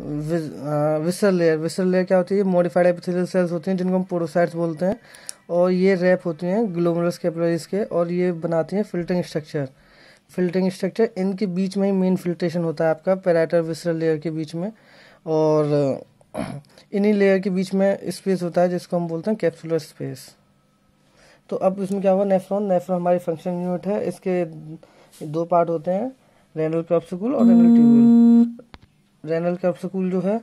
Visceral layer. Visceral layer क्या होती है? मॉडिफाइड एपिथेलियल सेल्स होती हैं जिनको हम पोरोसाइट्स बोलते हैं, और ये रैप होती हैं ग्लोमेरुलस कैपिलरीज के, और ये बनाती हैं फिल्टरिंग स्ट्रक्चर। फिल्टरिंग स्ट्रक्चर इनके बीच में ही मेन फिल्ट्रेशन होता है आपका पैराइटल विसरल लेयर के बीच में, और इन्हीं लेयर के बीच में स्पेस होता है जिसको हम बोलते हैं कैप्सुलर स्पेस। तो अब इसमें क्या होगा? नेफ्रॉन। नेफ्रॉन हमारी फंक्शन यूनिट है। इसके दो पार्ट होते हैं, रेनल कैप्सूल और रेनल ट्यूब्यूल। रेनल कैप्सूल जो है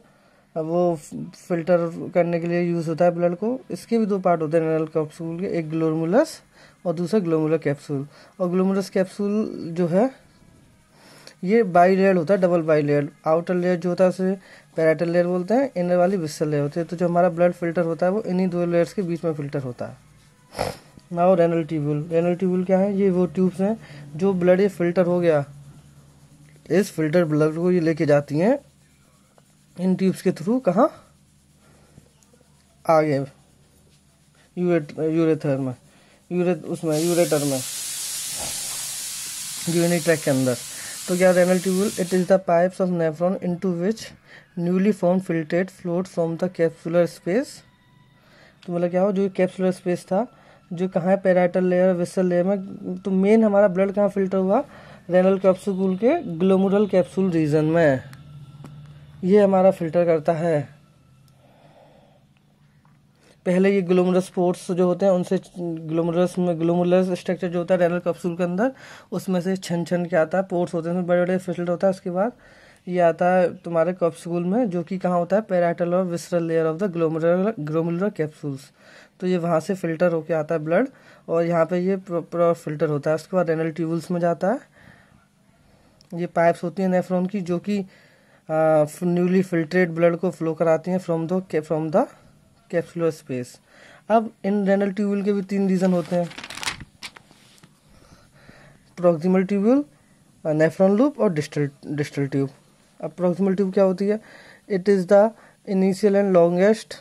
वो फिल्टर करने के लिए यूज़ होता है ब्लड को। इसके भी दो पार्ट होते हैं रेनल कैप्सूल के, एक ग्लोमुलस और दूसरा ग्लोमुलर कैप्सूल। और ग्लोमुलस कैप्सूल जो है ये बाई लेयर होता है, double by layer. Outer layer जो होता है उसे पैराइटल लेयर बोलते हैं, इनर वाली विसरल लेयर होती है। तो जो हमारा ब्लड फिल्टर होता है वो इन्हीं दो लेयर्स के बीच में फिल्टर होता है। Now renal tubule. Renal tubule क्या है? ये वो ट्यूब्स हैं जो ब्लड ये फिल्टर हो गया, इस फिल्टर ब्लड को ये लेके जाती हैं इन ट्यूब्स के थ्रू, कहाँ? आगे यूरेथर में, यूरेटर में, यूरिनरी ट्रैक्ट के अंदर। तो क्या renal tubule? It is the pipes of nephron into which newly form filtrate float from the capsular space. तो मतलब क्या हो, जो कैप्सुलर स्पेस था जो कहाँ है? पैराइटल लेयर, विसरल लेयर में। तो मेन हमारा ब्लड कहाँ फिल्टर हुआ? रेनल कैप्सूल के ग्लोमुरल कैप्सूल रीजन में, ये हमारा फिल्टर करता है। पहले ये ग्लोमुलस पोर्स जो होते हैं उनसे ग्लोमुलस स्ट्रक्चर जो होता है रेनल कैप्सूल के अंदर, उसमें से छन छन के आता है, पोर्स होते हैं बड़े बड़े फिल्टर होता है। उसके बाद ये आता है तुम्हारे कैप्सूल में, जो कि कहाँ होता है? पैराइटल और visceral layer of the glomerular capsules. तो ये वहाँ से फिल्टर होके आता है ब्लड, और यहाँ पे ये प्रॉपर फिल्टर होता है। उसके बाद रेनल ट्यूब्यूल्स में जाता है। ये पाइप्स होती हैं नेफ्रॉन की जो कि न्यूली फिल्ट्रेट ब्लड को फ्लो कराती हैं फ्रॉम द कैप्सुलर स्पेस। अब इन रेनल ट्यूब्यूल के भी तीन रीजन होते हैं, प्रॉक्सिमल ट्यूब्यूल, नेफ्रॉन लूप और डिस्टल ट्यूब। अब प्रॉक्सिमल ट्यूब क्या होती है? It is the initial and longest,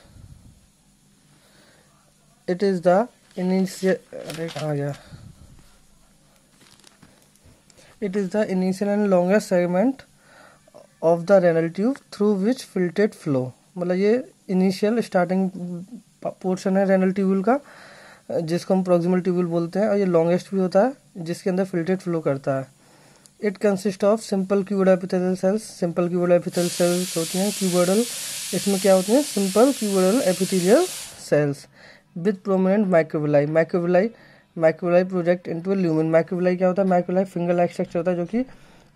it is the initial, अरे कहाँ गया? It is the initial and longest segment of the renal tube through which filtrate flow. मतलब ये इनिशियल स्टार्टिंग पोर्शन है रेनल ट्यूब्यूल का, जिसको हम प्रॉक्सिमल ट्यूब्यूल बोलते हैं, और ये लॉन्गेस्ट भी होता है जिसके अंदर फिल्ट्रेट फ्लो करता है। It consist of simple cuboid epithelial cells. Simple cuboid epithelial cells होती हैं क्यूबोइडल, इसमें क्या होती हैं? Simple cuboidal epithelial cells with prominent microvilli. Microvilli project into lumen. Microvilli क्या होता है? माइक्रोविलाई फिंगर लाइक स्ट्रक्चर होता है जो कि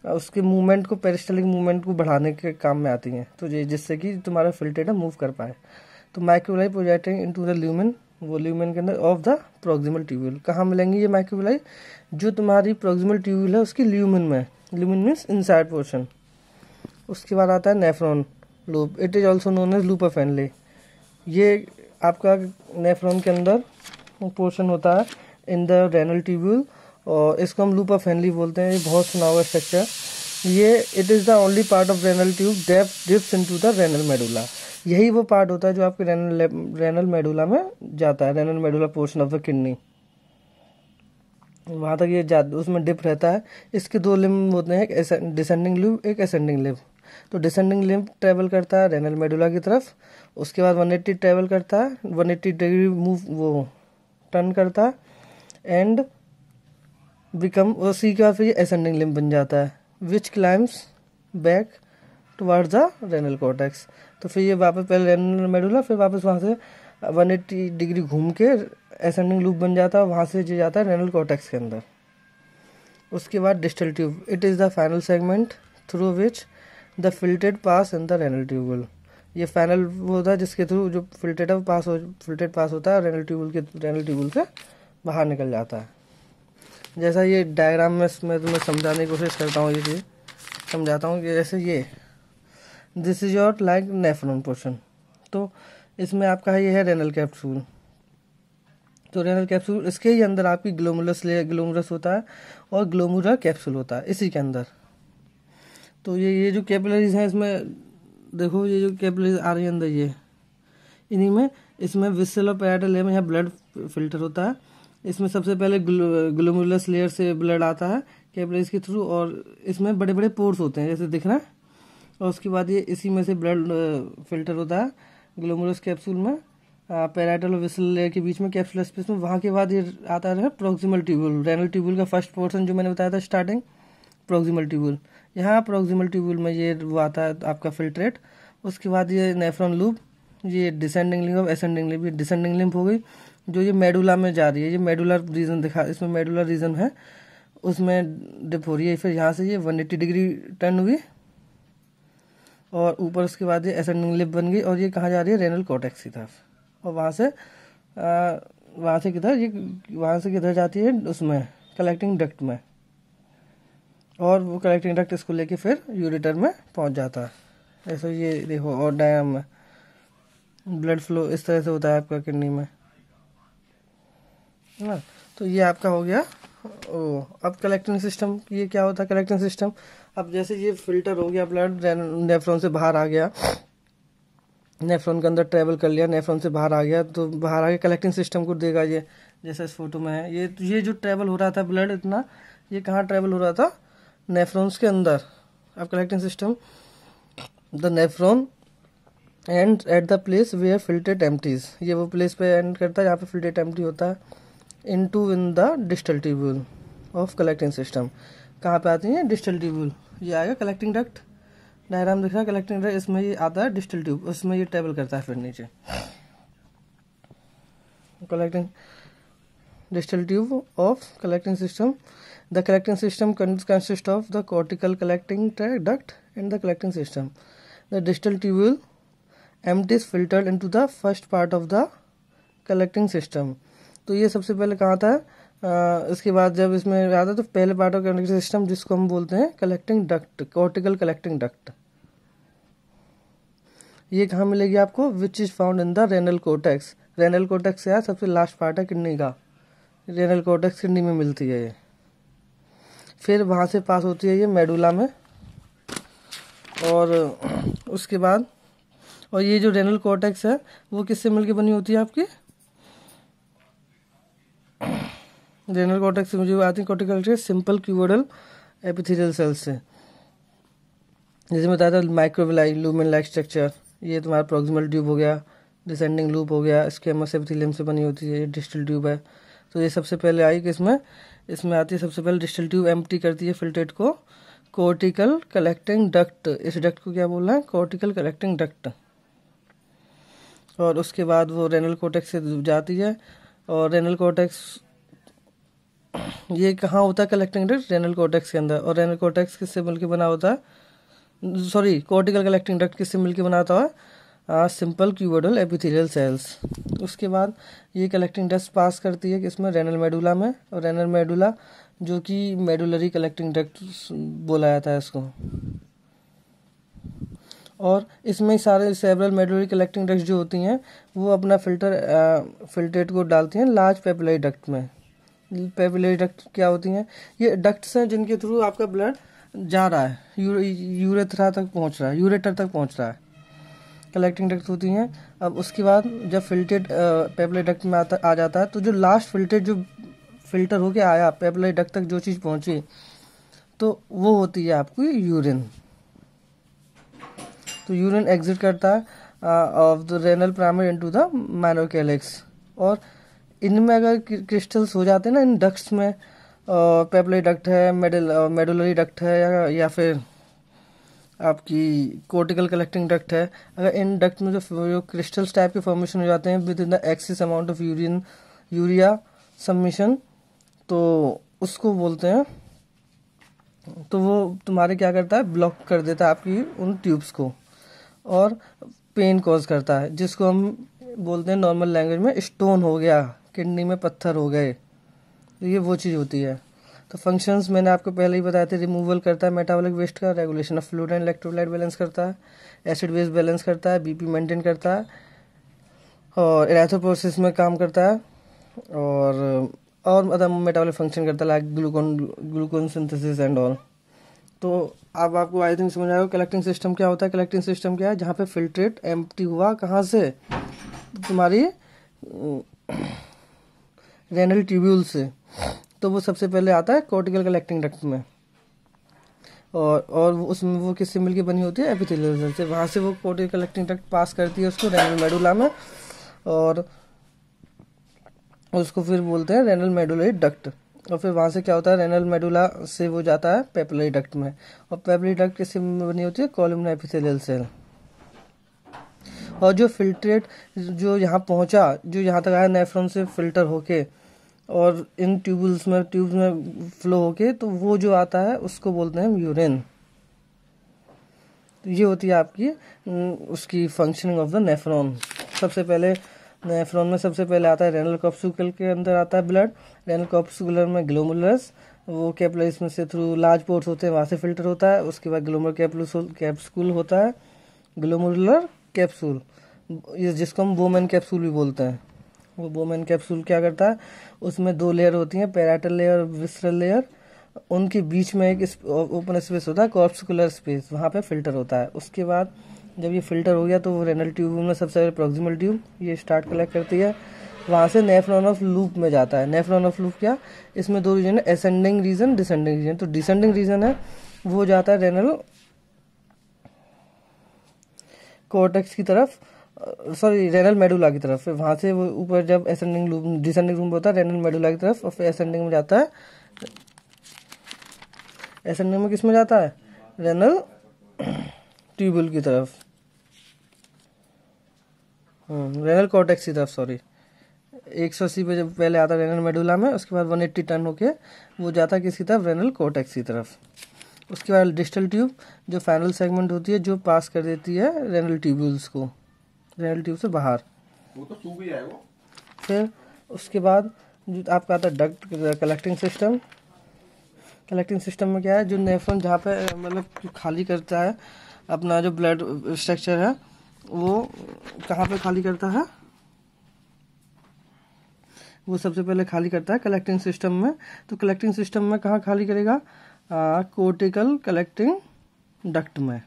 उसके मूवमेंट को, पेरिस्टलिक मूवमेंट को बढ़ाने के काम में आती हैं, तो जिससे कि तुम्हारा फिल्ट्रेटर मूव कर पाए। तो microvilli projecting into the lumen, वो ल्यूमेन के अंदर ऑफ द प्रॉक्सिमल ट्यूब्यूल। कहाँ मिलेंगी ये माइक्रोविलाई? जो तुम्हारी प्रॉक्सिमल ट्यूब्यूल है उसकी ल्यूमेन में। Lumen means inside portion. उसके बाद आता है nephron loop. It is also known as loop of Henle. ये आपका नेफ्रॉन के अंदर पोर्शन होता है इन द रेनल ट्यूब्यूल, और इसको हम लूप ऑफ हेनली बोलते हैं। ये बहुत सुना हुआ स्ट्रक्चर। ये it is the only part of renal tube that dips into the renal medulla. यही वो पार्ट होता है जो आपके रेनल मेडुला में जाता है, renal medulla portion of the kidney, वहाँ तक ये उसमें डिप रहता है। इसके दो लिम्ब होते हैं, एक डिसेंडिंग लिम्ब, एक असेंडिंग लिम्ब। तो डिसेंडिंग लिम्ब ट्रेवल करता है रेनल मेडुला की तरफ, उसके बाद 180 ट्रेवल करता है, 180 डिग्री मूव वो टर्न करता है, एंड बिकम, उसी के बाद फिर ये असेंडिंग लिम्ब बन जाता है, which climbs back towards the renal cortex. तो फिर ये वापस, पहले रेनल मेडुला, फिर वापस वहाँ से 180 डिग्री घूम के असेंडिंग लूप बन जाता है, वहाँ से जो जाता है रेनल कॉर्टेक्स के अंदर। उसके बाद distal tube. It is the final segment through which the filtrate pass in the renal tubule. ये फाइनल वो होता है जिसके थ्रू जो फिल्ट्रेट पास होता है रेनल ट्यूब्यूल से बाहर निकल जाता है। जैसा ये डायग्राम में मैं तुम्हें समझाने की कोशिश करता हूँ, ये चीज़ समझाता हूँ कि जैसे ये this is your like nephron portion. तो इसमें आपका ये है रेनल कैप्सूल। तो रेनल कैप्सूल, इसके ही अंदर आपकी ग्लोमुलस होता है और ग्लोमुलर कैप्सूल होता है इसी के अंदर। तो ये जो कैपिलरीज हैं इसमें देखो, ये जो कैपिलरीज आ रही है अंदर, ये इन्हीं में, इसमें विसरल और पैराइटल लेयर में यहाँ ब्लड फिल्टर होता है। इसमें सबसे पहले ग्लोमुलस लेयर से ब्लड आता है कैपिलरीज के थ्रू, और इसमें बड़े बड़े पोर्स होते हैं जैसे दिख रहा है, और उसके बाद ये इसी में से ब्लड फिल्टर होता है ग्लोमेरुलस कैप्सूल में, पैराइटल और विसल लेयर के बीच में कैप्सुलर स्पेस में। वहाँ के बाद ये आता है प्रोक्सिमल ट्यूब्यूल, रेनल ट्यूब्यूल का फर्स्ट पोर्शन जो मैंने बताया था स्टार्टिंग, प्रोक्सिमल ट्यूब्यूल। यहाँ प्रोक्सिमल ट्यूब्यूल में ये वो आता है आपका फिल्ट्रेट। उसके बाद ये नेफ्रॉन लूप, ये डिसेंडिंग लिम्फ, असेंडिंग लिम्फ। ये डिसेंडिंग लिम्फ हो गई जो ये मेडुला में जा रही है, ये मेडुलर रीजन दिखा, इसमें मेडुलर रीजन है, उसमें डिप हो रही है। फिर यहाँ से ये 180 डिग्री टर्न हुई और ऊपर उसके बाद ये असेंडिंग लिप बन गई और ये कहाँ जा रही है, रेनल कॉर्टेक्स की तरफ। और वहाँ से किधर जाती है, उसमें कलेक्टिंग डक्ट में, और वो कलेक्टिंग डक्ट इसको लेके फिर यूरेटर में पहुँच जाता है। ऐसे ये देखो, और डायग्राम में ब्लड फ्लो इस तरह से होता है आपका किडनी में, है ना। तो ये आपका हो गया। अब कलेक्टिंग सिस्टम, ये क्या होता है कलेक्टिंग सिस्टम। अब जैसे ये फिल्टर हो गया, ब्लड नेफ्रॉन से बाहर आ गया, नेफ्रॉन के अंदर ट्रेवल कर लिया, नेफ्रॉन से बाहर आ गया, तो बाहर आके कलेक्टिंग सिस्टम को देगा। ये जैसा इस फोटो में है, ये जो ट्रेवल हो रहा था ब्लड इतना, ये कहाँ ट्रेवल हो रहा था, नेफ्रॉन्स के अंदर। अब collecting system, the nephron and at the place where filtrate empties, ये वो प्लेस पे एंड करता है जहाँ पे फिल्ट्रेट एम्प्टी होता है। In the distal tubule of collecting system, कहाँ पे आती है, डिस्टल ट्यूब्यूल। ये आएगा कलेक्टिंग डक्ट, डायग्राम दिख रहा है कलेक्टिंग डक्ट, इसमें ये आता है डिस्टल ट्यूब, उसमें ये ट्रेवल करता है फिर नीचे। Collecting distal tube of collecting system, the collecting system consist of the cortical collecting duct and the collecting system. The distal tubule empties filtered into the first part of the collecting system। तो ये सबसे पहले कहाँ था, इसके बाद जब इसमें आता है तो पहले पार्ट ऑफ कलेक्टिंग सिस्टम जिसको हम बोलते हैं collecting duct, cortical collecting duct. ये कहाँ मिलेगी आपको, which is found in the renal cortex. Renal cortex यार सबसे लास्ट पार्ट है किडनी का, रेनल कोर्टेक्स किडनी में मिलती है ये। फिर वहाँ से पास होती है ये मेडुला में, और उसके बाद, और ये जो रेनल कॉर्टेक्स है वो किससे मिलके बनी होती है आपकी, रेनल कॉर्टेक्स में जो आती है cortical simple cuboidal epithelial cells से। जैसे मैं बताया था माइक्रोविलाई लूमेन लाइक स्ट्रक्चर, ये तुम्हारा प्रोक्सिमल ट्यूब हो गया, डिसेंडिंग लूप हो गया, स्क्वेमस एपिथेलियम से बनी होती है, ये डिस्टल ट्यूब है। तो ये सबसे पहले आई कि इसमें आती है, सबसे पहले डिस्टल ट्यूब एम्प्टी करती है फिल्ट्रेट को, कॉर्टिकल कलेक्टिंग डक्ट, इस डक्ट को क्या बोल रहा है, कॉर्टिकल कलेक्टिंग डक्ट। और उसके बाद वो रेनल कॉर्टेक्स से जाती है, और रेनल कॉर्टेक्स ये कहाँ होता है कलेक्टिंग डक्ट, रेनल कॉर्टेक्स के अंदर। और रेनल कॉर्टेक्स किससे मिलके बना होता है, सॉरी कॉर्टिकल कलेक्टिंग डक्ट किससे मिलके बनाता है, सिंपल क्यूबोइडल एपिथेलियल सेल्स। उसके बाद ये कलेक्टिंग डक्ट पास करती है किसमें, रेनल मेडुला में। और रेनल मेडुला जो कि मेडुलरी कलेक्टिंग डक्ट बोला जाता है इसको। और इसमें सारे सेवरल मेडुलरी कलेक्टिंग डक्ट जो होती हैं वो अपना फिल्ट्रेट को डालती हैं लार्ज पेपिलरी डक्ट में। पेपिलरी डक्ट क्या होती हैं, ये डक्ट्स हैं जिनके थ्रू आपका ब्लड जा रहा है, यूरेथ्रा तक पहुंच रहा है, यूरेटर तक पहुंच रहा है, कलेक्टिंग डक्ट होती हैं। अब उसके बाद जब फिल्ट्रेट पेपिलरी डक्ट में आ जाता है, तो जो लास्ट फिल्ट्रेट जो फिल्टर होके आया पेपिलरी डक्ट तक जो चीज़ पहुंची, तो वो होती है आपकी यूरिन। तो यूरिन एग्जिट करता है of the renal primary into the minor calyx. और इनमें अगर क्रिस्टल्स हो जाते हैं ना इन डक्ट्स में, पेपिलरी डक्ट है, मेडुलरी डक्ट है, या फिर आपकी कॉर्टिकल कलेक्टिंग डक्ट है, अगर इन डक्ट में जो क्रिस्टल्स टाइप के फॉर्मेशन हो जाते हैं with in the excess amount of urea submission, तो उसको बोलते हैं, तो वो तुम्हारे क्या करता है, ब्लॉक कर देता है आपकी उन ट्यूब्स को और पेन कॉज करता है, जिसको हम बोलते हैं नॉर्मल लैंग्वेज में स्टोन हो गया, किडनी में पत्थर हो गए, तो ये वो चीज़ होती है। तो फंक्शंस मैंने आपको पहले ही बताए थे, रिमूवल करता है मेटाबॉलिक वेस्ट का, regulation of fluid and electrolyte balance करता है, एसिड बेस बैलेंस करता है, बीपी मेंटेन करता है, और इरेथ्रोपोसिस में काम करता है, और अदर मेटाबॉलिक फंक्शन करता है like glucone synthesis and all. तो अब आपको आई थिंक समझ आएगा कलेक्टिंग सिस्टम क्या होता है। कलेक्टिंग सिस्टम क्या है, जहाँ पे फिल्ट्रेट एम्प्टी हुआ कहाँ से, तुम्हारी रेनल ट्यूब्यूल से, तो वो सबसे पहले आता है कॉर्टिकल कलेक्टिंग डक्ट में। और उसमें वो किससे मिलके बनी होती है, एपिथेलियल सेल से। वहाँ से वो कोर्टिकल कलेक्टिंग डक्ट पास करती है उसको रेनल मेडुला में, और उसको फिर बोलते हैं रेनल मेडुलरी डक्ट। और फिर वहाँ से क्या होता है, रेनल मेडुला से वो जाता है पेपिलरी डक्ट में, और पेपिलरी डक्ट किससे बनी होती है, कॉलमनार एपिथेलियल सेल। और जो फिल्ट्रेट जो यहाँ पहुँचा, जो यहाँ तक आया नेफ्रॉन से फिल्टर होके और इन ट्यूब्स में फ्लो होके, तो वो जो आता है उसको बोलते हैं यूरिन। तो ये होती है आपकी उसकी फंक्शनिंग ऑफ द नेफ्रॉन। सबसे पहले नेफ्रॉन में सबसे पहले आता है रेनल कॉर्पस्कुलर के अंदर आता है ब्लड, रेनल कॉर्पस्कुलर में ग्लोमुलस, वो कैपिलरीज में से थ्रू लार्ज पोर्ट्स होते हैं, वहाँ से फिल्टर होता है। उसके बाद ग्लोमुलर कैप्सूल होता है, ग्लोमुलर कैप्सूल, ये जिसको हम बोमेन कैप्सूल भी बोलते हैं। वो बोमेन कैप्सूल क्या करता है, उसमें 2 लेयर होती हैं, पैराइटल लेयर और विसरल लेयर, उनके बीच में एक ओपन स्पेस होता है, कॉर्पस्कुलर स्पेस, वहाँ पे फिल्टर होता है। उसके बाद जब ये फिल्टर हो गया तो वो रेनल ट्यूब में सबसे पहले प्रॉक्सिमल ट्यूब ये स्टार्ट कलेक्ट करती है, वहाँ से नेफ्रॉन ऑफ लूप में जाता है। नेफ्रॉन ऑफ लूप क्या, इसमें 2 रीजन है, असेंडिंग रीजन, डिसेंडिंग रीजन। तो डिसेंडिंग रीजन है वो जाता है रेनल कॉर्टेक्स की तरफ, सॉरी रेनल मेडुला की तरफ। फिर वहाँ से वो ऊपर जब असेंडिंग लूप, डिसेंडिंग लूप होता है रेनल मेडुला की तरफ, और फिर असेंडिंग में जाता है, असेंडिंग में किस में जाता है, रेनल ट्यूबुल की तरफ, रेनल कॉर्टेक्स की तरफ, सॉरी। 180 पे जब पहले आता है रेनल मेडुला में, उसके बाद 180 टर्न होके वो जाता है किसकी तरफ, रेनल कॉर्टेक्स की तरफ। उसके बाद डिस्टल ट्यूब जो फाइनल सेगमेंट होती है, जो पास कर देती है रेनल ट्यूब्यूल्स को, रेनल ट्यूब से बाहर। वो तो सूख ही जाएगा। फिर उसके बाद जो आपका आता है duct collecting system. Collecting system में क्या है, जो नेफ्रॉन जहाँ पे मतलब खाली करता है अपना जो ब्लड स्ट्रक्चर है, वो कहाँ पे खाली करता है, वो सबसे पहले खाली करता है कलेक्टिंग सिस्टम में। तो कलेक्टिंग सिस्टम में कहाँ खाली करेगा, कोर्टिकल कलेक्टिंग डक्ट में,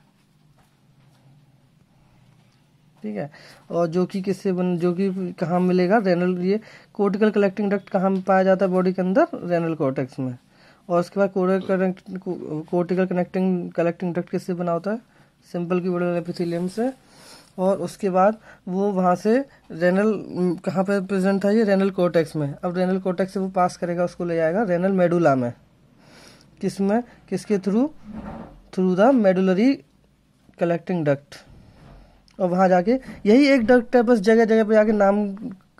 ठीक है। और जो कि किससे जो कि कहाँ मिलेगा, रेनल, ये कोर्टिकल कलेक्टिंग डक्ट कहाँ पाया जाता है बॉडी के अंदर, रेनल कॉर्टेक्स में। और उसके बाद कोर्टिकल कलेक्टिंग डक्ट किससे बना होता है, सिंपल क्यूबोइडल एपिथेलियम से। और उसके बाद वो वहाँ से रेनल कहाँ पे प्रेजेंट था, ये रेनल कॉर्टेक्स में। अब रेनल कॉर्टेक्स से वो पास करेगा, उसको ले जाएगा रेनल मेडुला में, किसमें, किसके through, through the medullary collecting duct. और वहाँ जाके यही एक डक्ट है, बस जगह जगह पे जाके नाम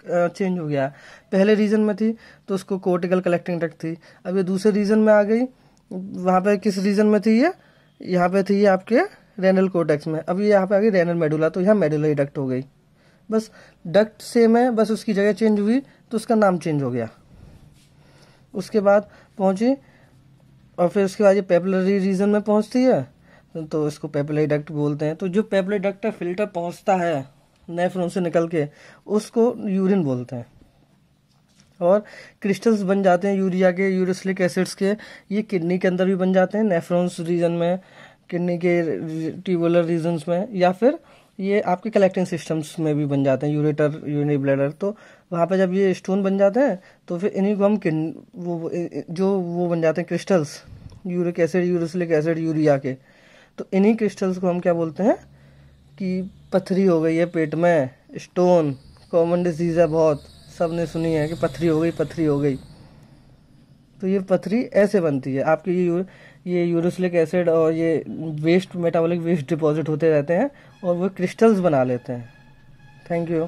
चेंज हो गया। पहले रीजन में थी तो उसको कोर्टिकल कलेक्टिंग डक्ट थी, अब ये दूसरे रीजन में आ गई। वहाँ पे किस रीजन में थी ये, यहाँ पे थी ये आपके रेनल कॉर्टेक्स में, अब ये यहाँ पे आ गई रेनल मेडुला, तो यहाँ मेडुलरी डक्ट हो गई। बस डक्ट सेम है, बस उसकी जगह चेंज हुई तो उसका नाम चेंज हो गया। उसके बाद पहुँची, और फिर उसके बाद ये पेपिलरी रीजन में पहुँचती है, तो इसको पेपिलरी डक्ट बोलते हैं। तो जो पेपिलरी डक्ट फिल्टर पहुँचता है नेफ्रॉन से निकल के, उसको यूरिन बोलते हैं। और क्रिस्टल्स बन जाते हैं यूरिया के, यूरिसिलिक एसिड्स के, ये किडनी के अंदर भी बन जाते हैं, नेफ्रॉन्स रीजन में, किडनी के ट्यूबुलर रीजन्स में, या फिर ये आपके कलेक्टिंग सिस्टम्स में भी बन जाते हैं, यूरेटर, यूरिनरी ब्लैडर। तो वहाँ पे जब ये स्टोन बन जाते हैं तो फिर इन्हीं को हम वो बन जाते हैं क्रिस्टल्स, यूरिक एसिड, यूरिसिलिक एसिड, यूरिया के। तो इन्हीं क्रिस्टल्स को हम क्या बोलते हैं कि पथरी हो गई है पेट में, स्टोन, कॉमन डिजीज है बहुत, सबने सुनी है कि पथरी हो गई, पथरी हो गई। तो ये पथरी ऐसे बनती है आपकी, ये यूरिसिलिक एसिड और ये वेस्ट, मेटाबॉलिक वेस्ट डिपॉजिट होते रहते हैं और वो क्रिस्टल्स बना लेते हैं। Thank you.